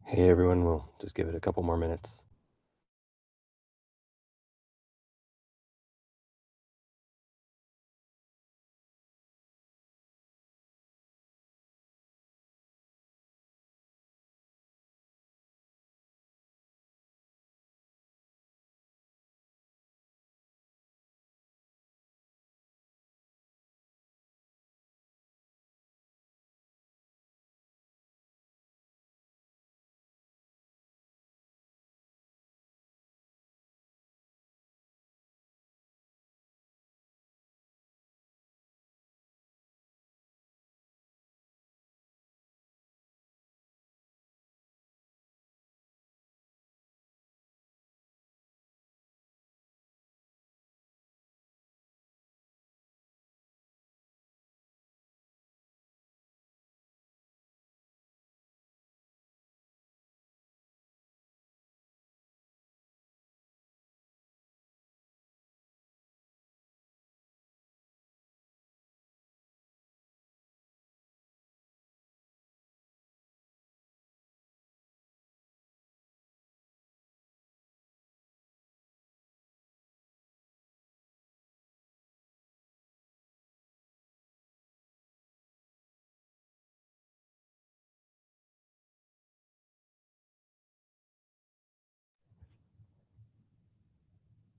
Hey everyone, we'll just give it a couple more minutes.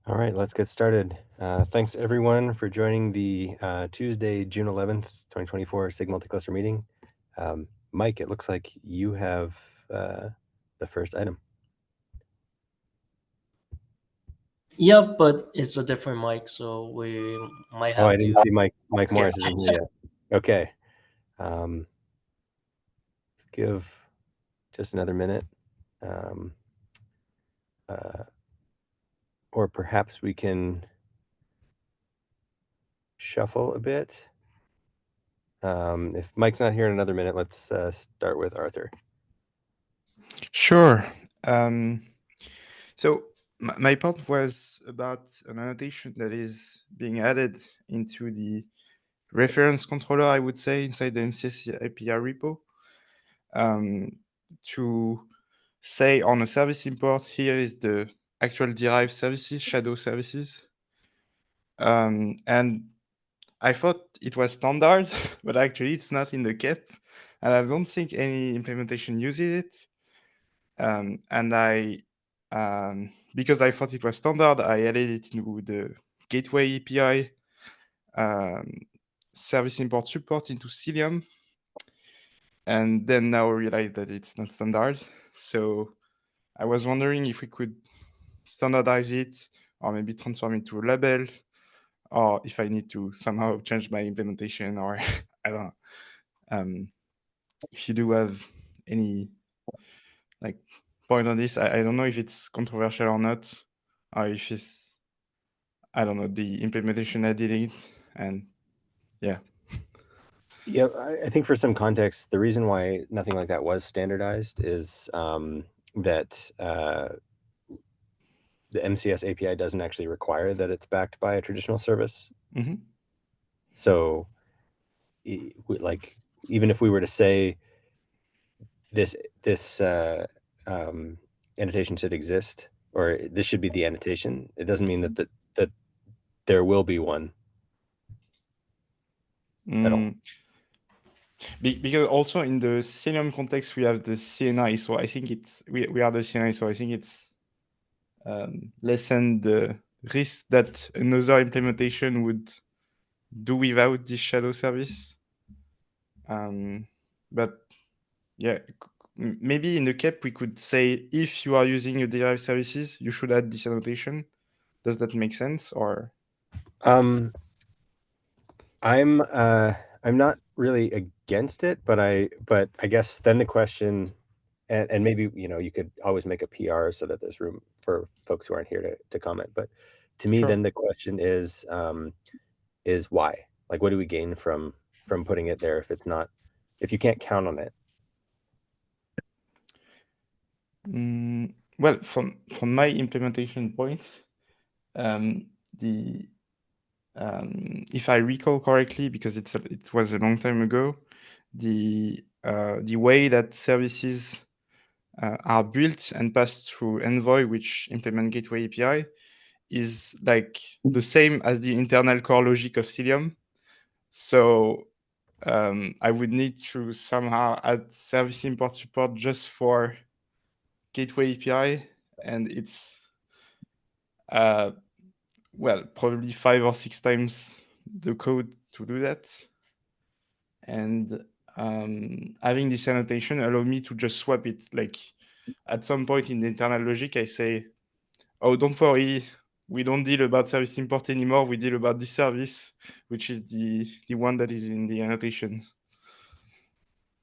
All right, let's get started. Thanks everyone for joining the Tuesday, June 11th, 2024 SIG Multicluster meeting. Mike, it looks like you have the first item. Yeah, but it's a different mic, so we might have Oh, I to. didn't see Mike Morris isn't here yet. Okay. Let's give just another minute. Or perhaps we can shuffle a bit. If Mike's not here in another minute, let's start with Arthur. Sure. So my part was about an annotation that is being added into the reference controller, I would say, inside the MCS API repo, to say on a service import, here is the actual derived services, shadow services. And I thought it was standard, but actually it's not in the KEP, and I don't think any implementation uses it. And because I thought it was standard, I added it into the gateway API service import support into Cilium. And then now I realized that it's not standard. So I was wondering if we could standardize it or maybe transform it to a label, or if I need to somehow change my implementation, or I don't know. If you do have any point on this, I don't know if it's controversial or not, or if it's, I don't know, the implementation I did it, and yeah. Yeah, I think for some context, the reason why nothing like that was standardized is that the MCS API doesn't actually require that it's backed by a traditional service. Mm-hmm. So, like, even if we were to say this annotation should exist, or this should be the annotation, it doesn't mean that there will be one at all. Because also in the Selenium context, we have the CNI, so I think it's we are the CNI, so I think it's lessen the risk that another implementation would do without this shadow service. But yeah, maybe in the KEP we could say if you are using your derived services, you should add this annotation. Does that make sense? Or I'm not really against it, but I guess then the question, and maybe you could always make a PR so that there's room for folks who aren't here to comment. But to me, Sure. then the question is why? Like, what do we gain from putting it there if you can't count on it? Well, from my implementation point, if I recall correctly, because it was a long time ago, the way that services are built and passed through Envoy, which implement Gateway API, is like the same as the internal core logic of Cilium. So I would need to somehow add service import support just for Gateway API, and it's well, probably 5 or 6 times the code to do that. And having this annotation allow me to just swap it. Like at some point in the internal logic, I say, oh, don't worry, we don't deal about service import anymore. We deal about this service, which is the one that is in the annotation.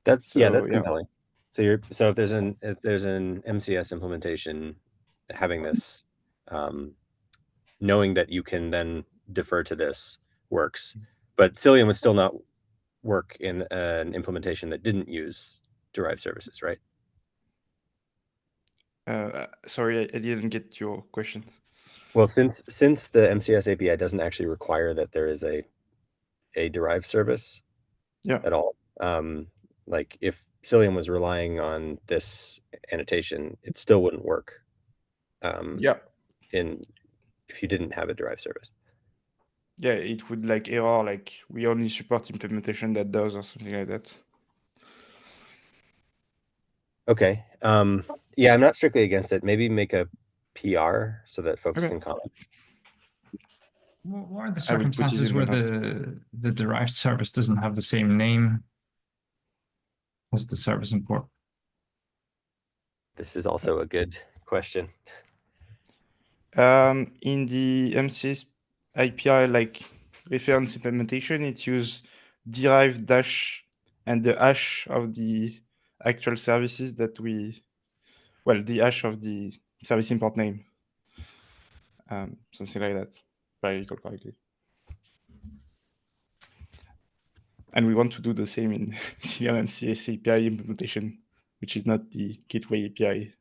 That's So, that's compelling. So if there's an MCS implementation having this, knowing that you can then defer to this works, but Cilium would still not work in an implementation that didn't use derived services, right? Sorry, I didn't get your question. Well, since the MCS API doesn't actually require that there is a derived service at all, like if Cilium was relying on this annotation, it still wouldn't work. If you didn't have a derived service. Yeah, it would like error, like we only support implementation that does or something like that. Okay. Yeah, I'm not strictly against it. Maybe make a PR so that folks can comment. What are the circumstances where the derived service doesn't have the same name as the service import? This is also a good question. In the MCS API, like reference implementation, it uses derived dash and the hash of the actual services that we, well, the hash of the service import name, something like that, if I recall correctly. And we want to do the same in Cilium MCS API implementation, which is not the Gateway API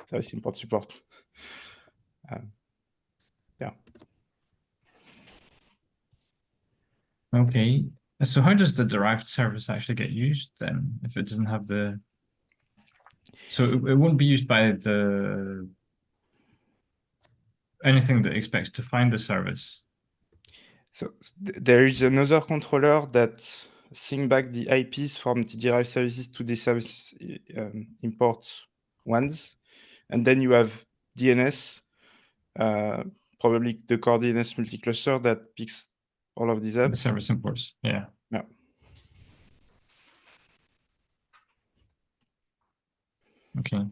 service import support. Yeah. Okay. So how does the derived service actually get used then if it doesn't have the... So it won't be used by anything that expects to find the service. So there is another controller that sync back the IPs from the derived services to the service import ones. And then you have DNS, probably the core DNS multicluster that picks all of these up. The service imports, yeah. Yeah. Okay.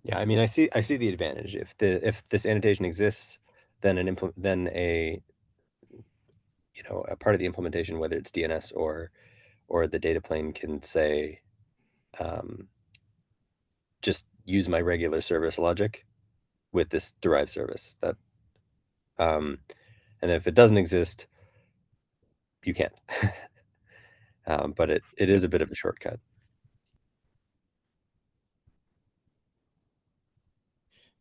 Yeah, I mean, I see the advantage. If this annotation exists, then a part of the implementation, whether it's DNS or the data plane, can say, just use my regular service logic with this derived service. That, and if it doesn't exist, you can't. But it is a bit of a shortcut.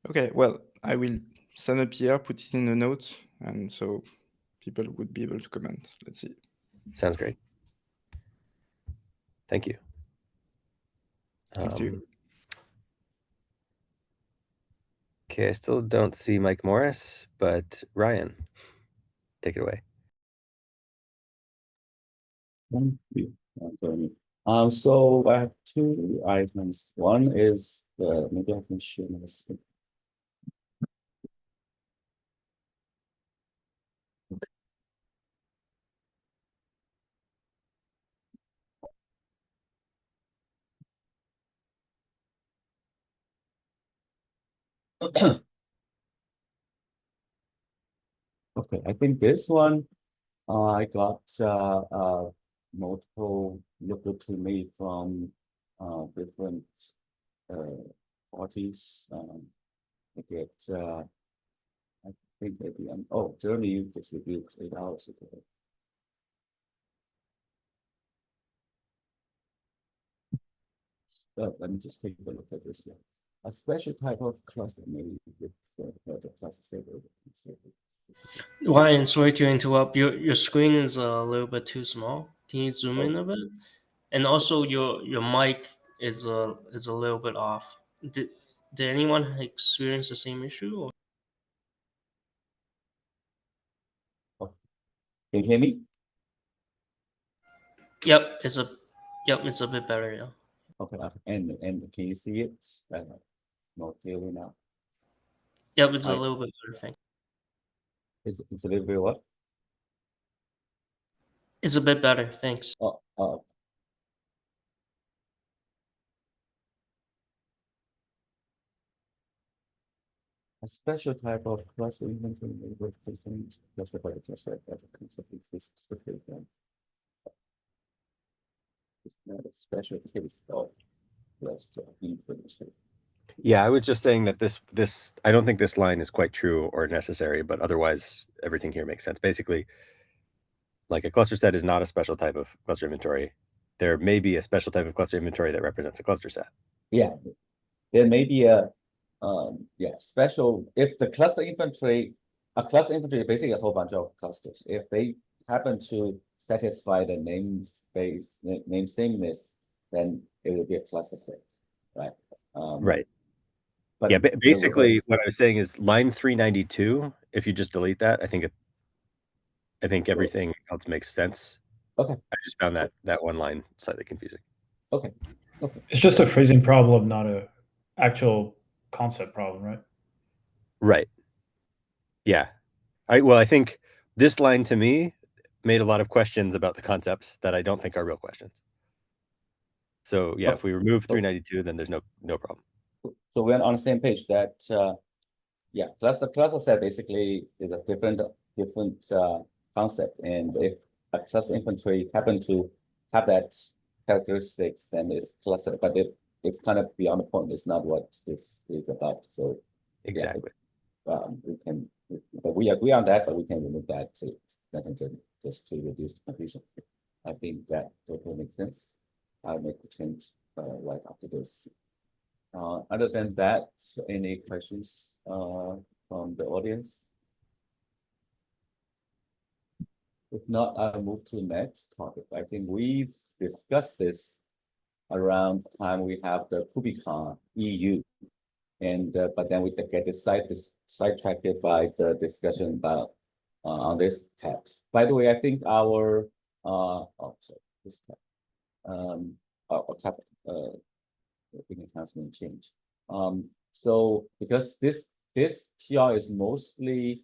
Okay, well, I will send a PR, put it in a note, and so people would be able to comment. Let's see. Sounds great. Thank you. Thanks to you. Okay, I still don't see Mike Morris, but Ryan, take it away. Thank you, Anthony. So I have two items. One is maybe I can share my screen. Okay. Okay, I think this one I got multiple liquid to me from different parties. I get I think maybe Germany you just reviewed 8 hours ago. But let me just take a look at this one. A special type of cluster maybe with the cluster stable. Ryan, sorry to interrupt. Your screen is a little bit too small. Can you zoom in a bit? And also your mic is a little bit off. Did anyone experience the same issue? Or? Can you hear me? Yep, it's a bit better. Yeah. Okay, and can you see it more clearly now? Yep, it's a little bit better. Thank you. It's a little bit what? It's a bit better. Thanks. Oh, a special type of cluster inventory representing cluster by cluster as a concept exists strictly then. It's not a special case of cluster inventory. Yeah, I was just saying that this I don't think this line is quite true or necessary, but otherwise everything here makes sense. Basically, like a cluster set is not a special type of cluster inventory. There may be a special type of cluster inventory that represents a cluster set. Yeah, there may be a special if the cluster inventory, a cluster inventory is basically a whole bunch of clusters. If they happen to satisfy the namespace name sameness, then it will be a cluster set, right? Right. But yeah, basically what I was saying is line 392, if you just delete that, I think everything else makes sense. Okay. I just found that one line slightly confusing. Okay. It's just a phrasing problem, not a actual concept problem, right? Right. Yeah. I think this line to me made a lot of questions about the concepts that I don't think are real questions. So yeah, if we remove 392, then there's no problem. So we're on the same page that cluster set basically is a different concept, and if a cluster inventory happen to have that characteristics, then it's cluster. But it's kind of beyond the point. It's not what this is about. So exactly. We can, but we agree on that, but we can remove that just to reduce the confusion. I think that totally makes sense. I'll make the change right after this. Other than that, any questions from the audience? If not, I'll move to the next topic. I think we've discussed this around the time we have the KubeCon EU, and but then we get sidetracked by the discussion about on this tab. By the way, I think our this tab our tab enhancement change. So because this PR is mostly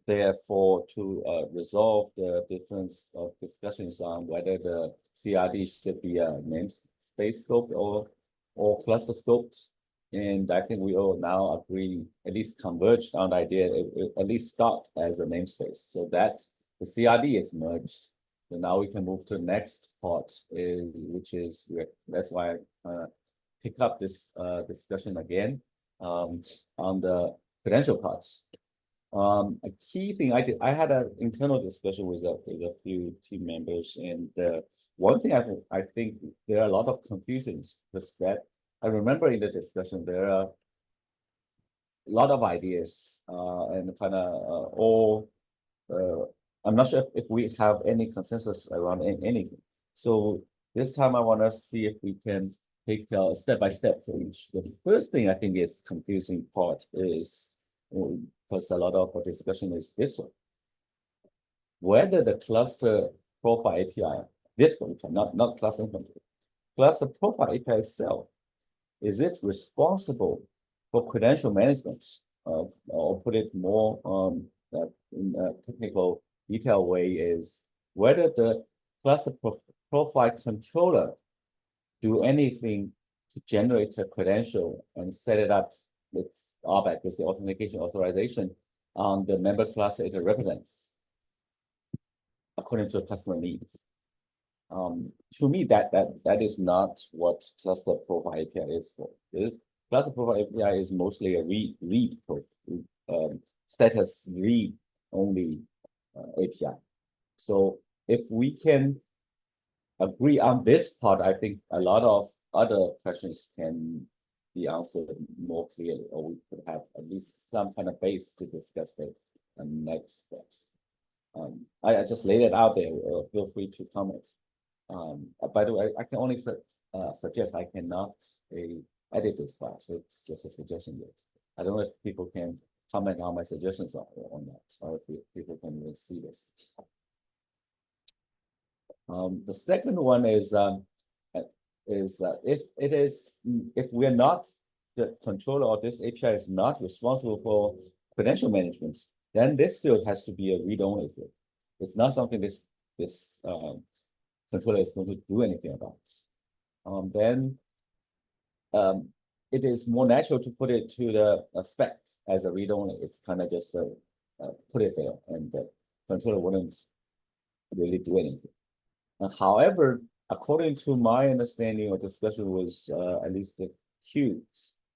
there to resolve the difference of discussions on whether the CRD should be a namespace scoped or cluster scoped. And I think we all now agree, at least converged on the idea, at least start as a namespace, so that the CRD is merged. So now we can move to the next part, which is that's why I pick up this discussion again on the credential parts. A key thing I had an internal discussion with a few team members, and one thing I think there are a lot of confusions, because that I remember in the discussion there are a lot of ideas and kind of all. I'm not sure if we have any consensus around anything. So this time I want to see if we can take step by step for each. The first thing I think is confusing part is, because a lot of our discussion is this one. Whether the cluster profile API, this one, not cluster inventory, cluster profile API itself, is it responsible for credential management or put it more in a technical detail way, is whether the cluster profile controller do anything to generate a credential and set it up with RBAC, with the authentication authorization on the member cluster it represents according to customer needs. To me, that is not what cluster profile API is for. Cluster profile API is mostly a read status read only API. So if we can agree on this part, I think a lot of other questions can be answered more clearly, or we could have at least some kind of base to discuss this and next steps. I just laid it out there. Feel free to comment. By the way, I can only suggest I cannot edit this file. So it's just a suggestion yet. I don't know if people can comment on my suggestions on that, or if people can even see this. The second one is if we're not the controller, or this API is not responsible for credential management, then this field has to be a read-only field. It's not something this controller is going to do anything about. Then it is more natural to put it to the spec as a read-only. It's kind of just put it there, and the controller wouldn't really do anything. However, according to my understanding or discussion with at least the Q,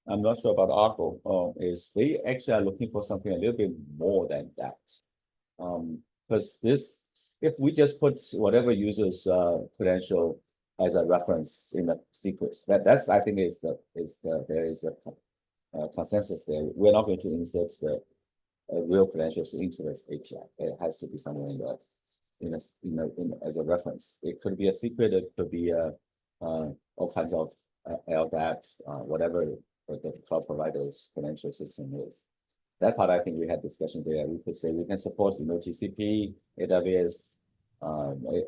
I'm not sure about Argo, is they actually are looking for something a little bit more than that. Because this, if we just put whatever user's credential as a reference in a secret, that's I think there is a consensus there. We're not going to insert the real credentials into this API. It has to be somewhere as a reference. It could be a secret. It could be all kinds of LDAP, whatever the cloud provider's credential system is. That part, I think we had discussion there. We could say we can support, GCP, AWS,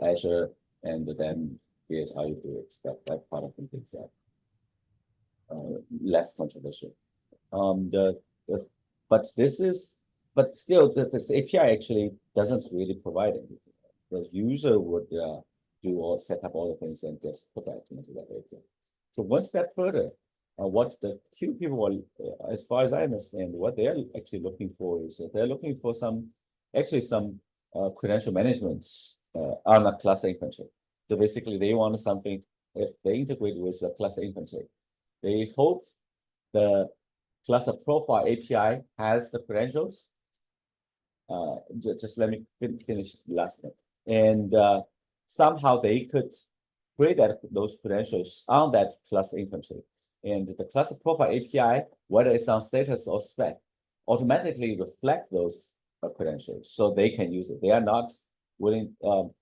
Azure, and then here's how you do it. That part, I think it's less controversial. But still, this API actually doesn't really provide anything. The user would do or set up all the things and just put that into that API. So one step further, what the Q people are, as far as I understand, what they're actually looking for is they're looking for some credential management on a cluster inventory. So basically, they want something. If they integrate with a cluster inventory, they hope the cluster profile API has the credentials. Just let me finish the last one. And somehow they could create those credentials on that cluster inventory. And the cluster profile API, whether it's on status or spec, automatically reflect those credentials so they can use it. They are not willing,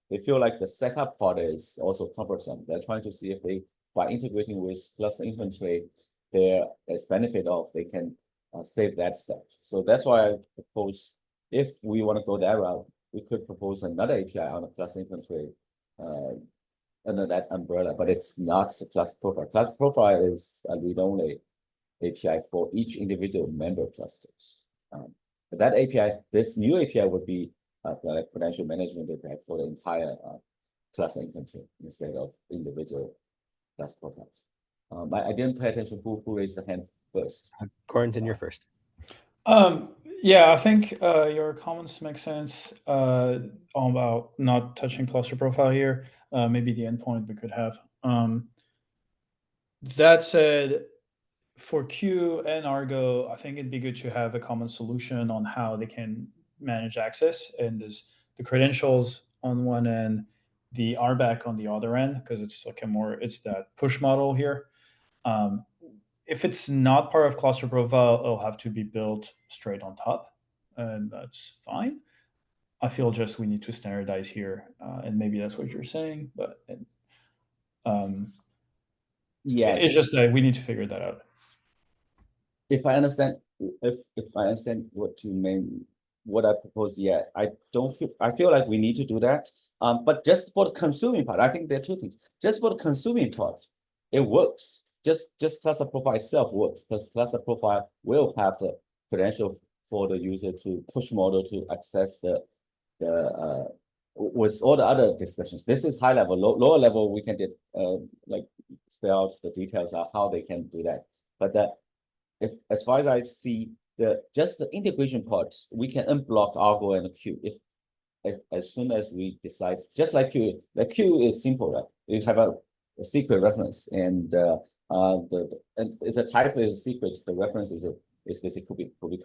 they feel like the setup part is also cumbersome. They're trying to see if they, by integrating with cluster inventory, there is benefit of they can save that step. So that's why I propose, if we want to go that route, we could propose another API on a cluster inventory under that umbrella, but it's not a cluster profile. Cluster profile is a read-only API for each individual member clusters. But that API, this new API would be the credential management API for the entire cluster inventory instead of individual cluster profiles. I didn't pay attention who raised the hand first. Quarantine, you're first. Yeah, I think your comments make sense about not touching cluster profile here. Maybe the endpoint we could have. That said, for Q and Argo, I think it'd be good to have a common solution on how they can manage access, and there's the credentials on one end, the RBAC on the other end, because it's like it's that push model here. If it's not part of cluster profile, it'll have to be built straight on top, and that's fine. I feel just we need to standardize here, and maybe that's what you're saying, but yeah, it's just that we need to figure that out. If I understand, if I understand what you mean, what I propose, yeah, I feel like we need to do that. But just for the consuming part, I think there are two things. Just for the consuming part, it works. Just cluster profile itself works, because cluster profile will have the credential for the user to push model to access the with all the other discussions. This is high level. Lower level, we can get like spell out the details of how they can do that. But if as far as I see, just the integration part, we can unblock Argo and Q if as soon as we decide. Just like Q, the Q is simple, right? You have a secret reference, and if the type is a secret, the reference is basically could be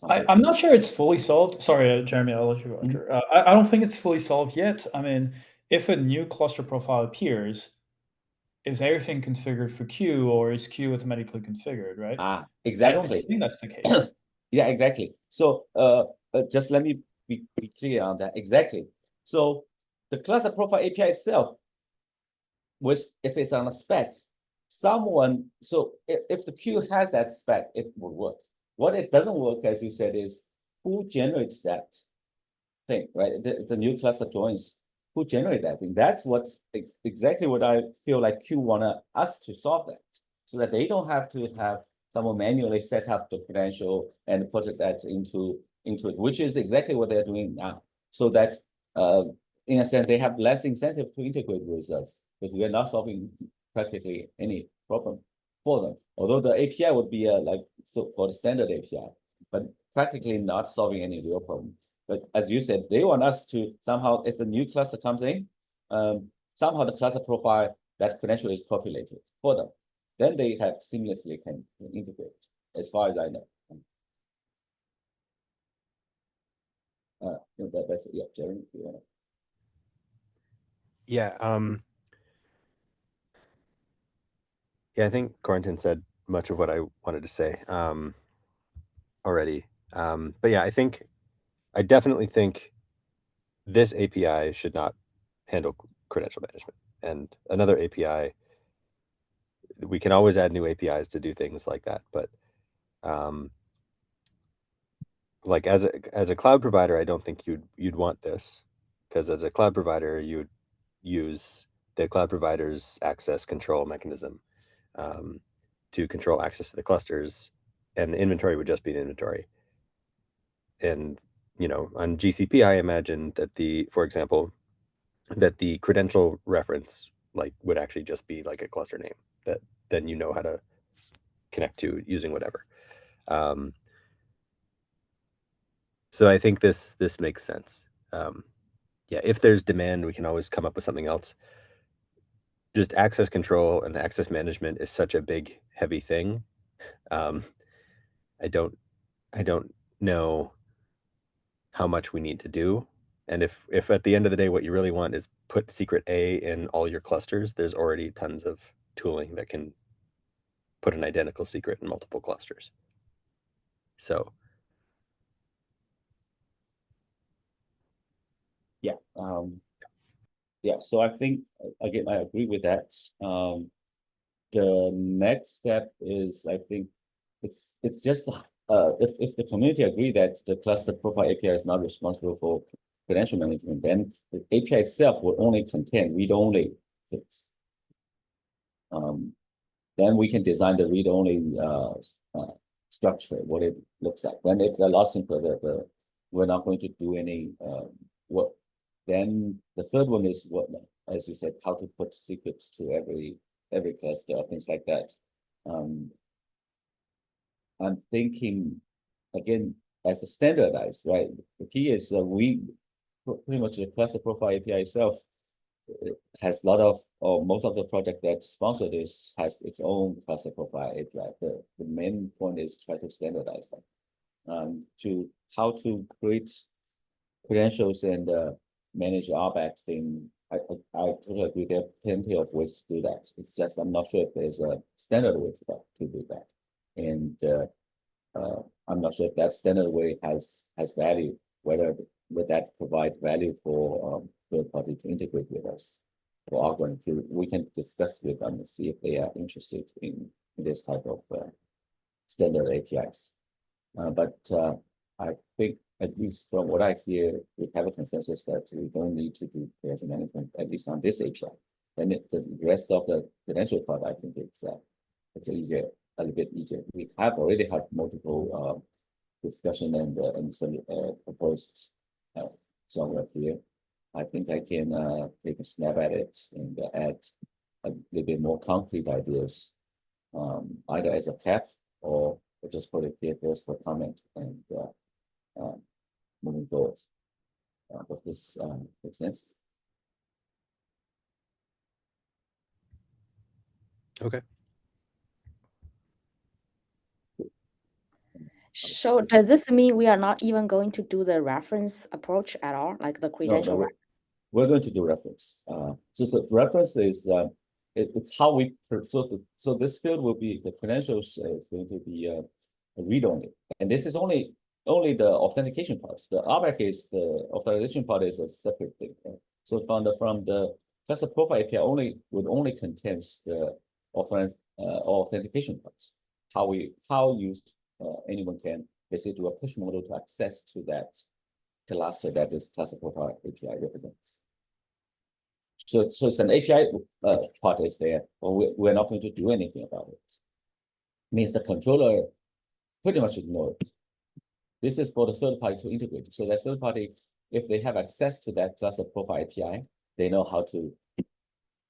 I'm not sure it's fully solved. Sorry, Jeremy, I'll let you go after. I don't think it's fully solved yet. I mean, if a new cluster profile appears, is everything configured for Q, or is Q automatically configured, right? Exactly. I don't think that's the case. Yeah, exactly. So just let me be clear on that. Exactly. So the cluster profile API itself if it's on a spec, someone, so if the queue has that spec, it will work. What it doesn't work, as you said, is who generates that thing, right? The new cluster joins, who generate that thing? That's exactly what I feel like Q want us to solve that, so that they don't have to have someone manually set up the credential and put that into it, which is exactly what they're doing now. So that in a sense, they have less incentive to integrate with us, because we are not solving practically any problem for them. Although the API would be like so-called standard API, but practically not solving any real problem. But as you said, they want us to somehow, if a new cluster comes in, somehow the cluster profile, that credential is populated for them. Then they have seamlessly can integrate, as far as I know. That's yeah, Jeremy, if you want to. Yeah. Yeah, I think Corentin said much of what I wanted to say already. But yeah, I definitely think this API should not handle credential management. And another API, we can always add new APIs to do things like that. But like as a cloud provider, I don't think you'd want this, because as a cloud provider, you'd use the cloud provider's access control mechanism to control access to the clusters, and the inventory would just be an inventory. And on GCP, I imagine that for example, that the credential reference would actually just be like a cluster name that then how to connect to using whatever. So I think this makes sense. Yeah, if there's demand, we can always come up with something else. Just access control and access management is such a big, heavy thing. I don't know how much we need to do. And if at the end of the day, what you really want is put secret A in all your clusters, there's already tons of tooling that can put an identical secret in multiple clusters. So yeah, yeah. So I think again, I agree with that. The next step is, I think it's just if the community agree that the cluster profile API is not responsible for credential management, then the API itself will only contain read-only things. Then we can design the read-only structure, what it looks like. Then it's a lot simpler. We're not going to do any work. Then the third one is what, as you said, how to put secrets to every cluster, things like that. I'm thinking again as the standardized, right? The key is we pretty much the cluster profile API itself has a lot of, or most of the project that sponsor this has its own cluster profile API. The main point is try to standardize them to how to create credentials and manage RBAC thing. I totally agree. There are plenty of ways to do that. It's just I'm not sure if there's a standard way to do that, and I'm not sure if that standard way has value. Whether would that provide value for third party to integrate with us, or are going to, we can discuss with them and see if they are interested in this type of standard APIs. But I think, at least from what I hear, we have a consensus that we don't need to do credential management, at least on this API. And the rest of the credential part, I think it's easier, a little bit easier. We have already had multiple discussion and some proposed somewhere here. I think I can take a snap at it and add a little bit more concrete ideas, either as a cap or just put it here first for comment and moving forward. Does this make sense? okay. So does this mean we are not even going to do the reference approach at all, like the credential? No, we're going to do reference. So the reference is it's how we so this field will be the credentials is going to be read only, and this is only the authentication parts. The RBAC is the authorization part is a separate thing. Right? So from the cluster profile API only contains the authentication parts. How anyone can basically do a push model to access to that cluster that this cluster profile API represents. So it's an API part is there, but we're not going to do anything about it. Means the controller pretty much ignore it. This is for the third party to integrate. So that third party, if they have access to that cluster profile API, they know how to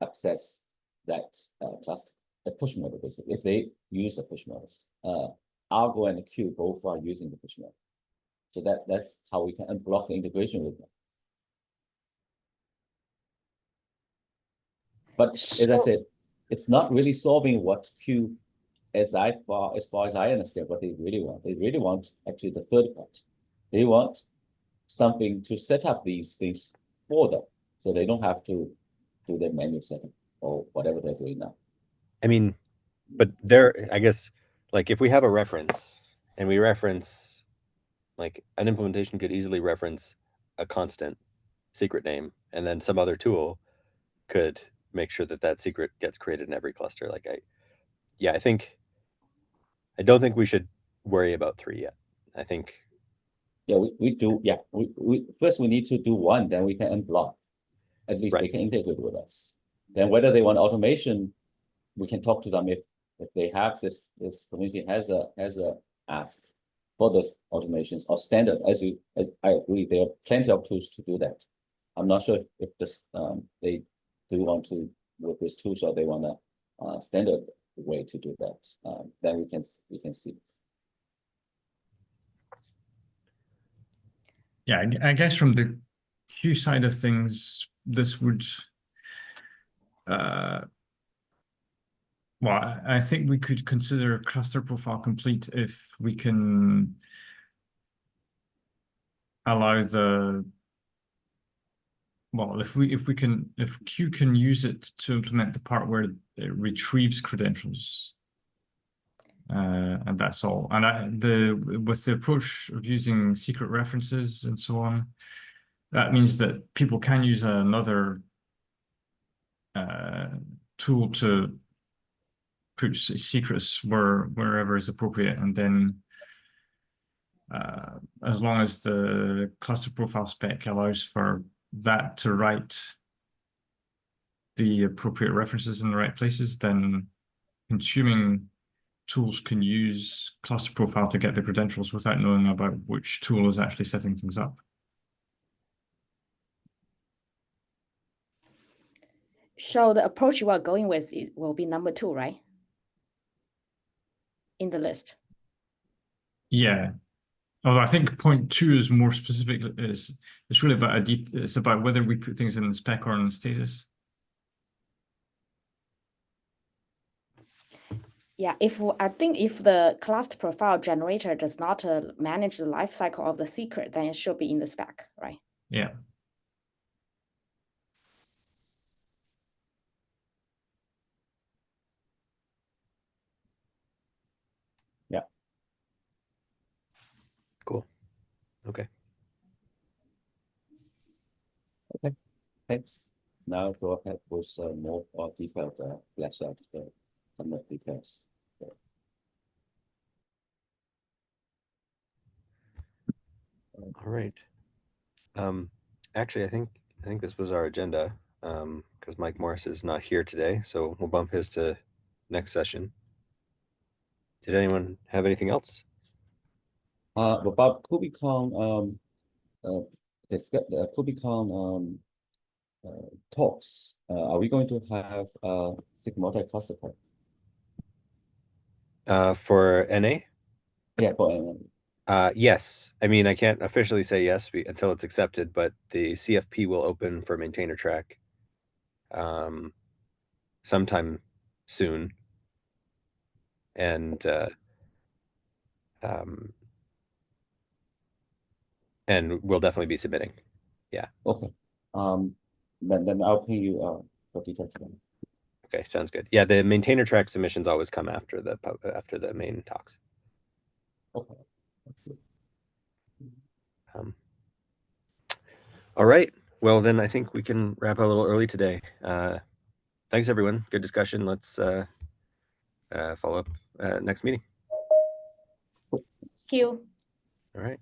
access that cluster, the push model basically. If they use the push models, Argo and Q both are using the push model. So that's how we can unblock the integration with them. But as I said, it's not really solving what Q, as far as I understand, what they really want. They really want actually the third part. They want something to set up these things for them, so they don't have to do their manual setting or whatever they're doing now. I mean, but there, I guess, like if we have a reference and we reference, like an implementation could easily reference a constant secret name, and then some other tool could make sure that that secret gets created in every cluster. Like I don't think we should worry about 3 yet. I think. Yeah, we do. Yeah, we first we need to do one, then we can unblock. At least Right. they can integrate with us. Then whether they want automation, we can talk to them if they have this community has a ask for those automations or standard. As I agree, there are plenty of tools to do that. I'm not sure if this they do want to with this tools or they want a standard way to do that. Then we can see. Yeah, I guess from the Q side of things, this would, well, I think we could consider cluster profile complete if we can allow if Q can use it to implement the part where it retrieves credentials. And that's all. And with the approach of using secret references and so on, that means that people can use another tool to put secrets wherever is appropriate, and then as long as the cluster profile spec allows for that to write the appropriate references in the right places, then consuming tools can use cluster profile to get the credentials without knowing about which tool is actually setting things up. So the approach you are going with will be number 2, right? In the list. Yeah. Although I think point 2 is more specific. It's really about it's about whether we put things in the spec or in the status. Yeah, I think if the cluster profile generator does not manage the life cycle of the secret, then it should be in the spec, right? Yeah. Yeah. Cool. Okay. Okay. Thanks. Now go ahead with more detailed flesh out some of the details. All right. Actually, I think this was our agenda, because Mike Morris is not here today, so we'll bump his to next session. Did anyone have anything else? About KubeCon, discuss the KubeCon talks. Are we going to have SIG multi-cluster talk? For NA? Yeah, for Yes. I mean, I can't officially say yes until it's accepted, but the CFP will open for maintainer track sometime soon. And we'll definitely be submitting. Yeah. Okay. Then I'll ping you for details then. Okay, sounds good. Yeah, the maintainer track submissions always come after the main talks. Okay. All right. Well, then I think we can wrap a little early today. Thanks, everyone. Good discussion. Let's follow up next meeting. Thank you. All right.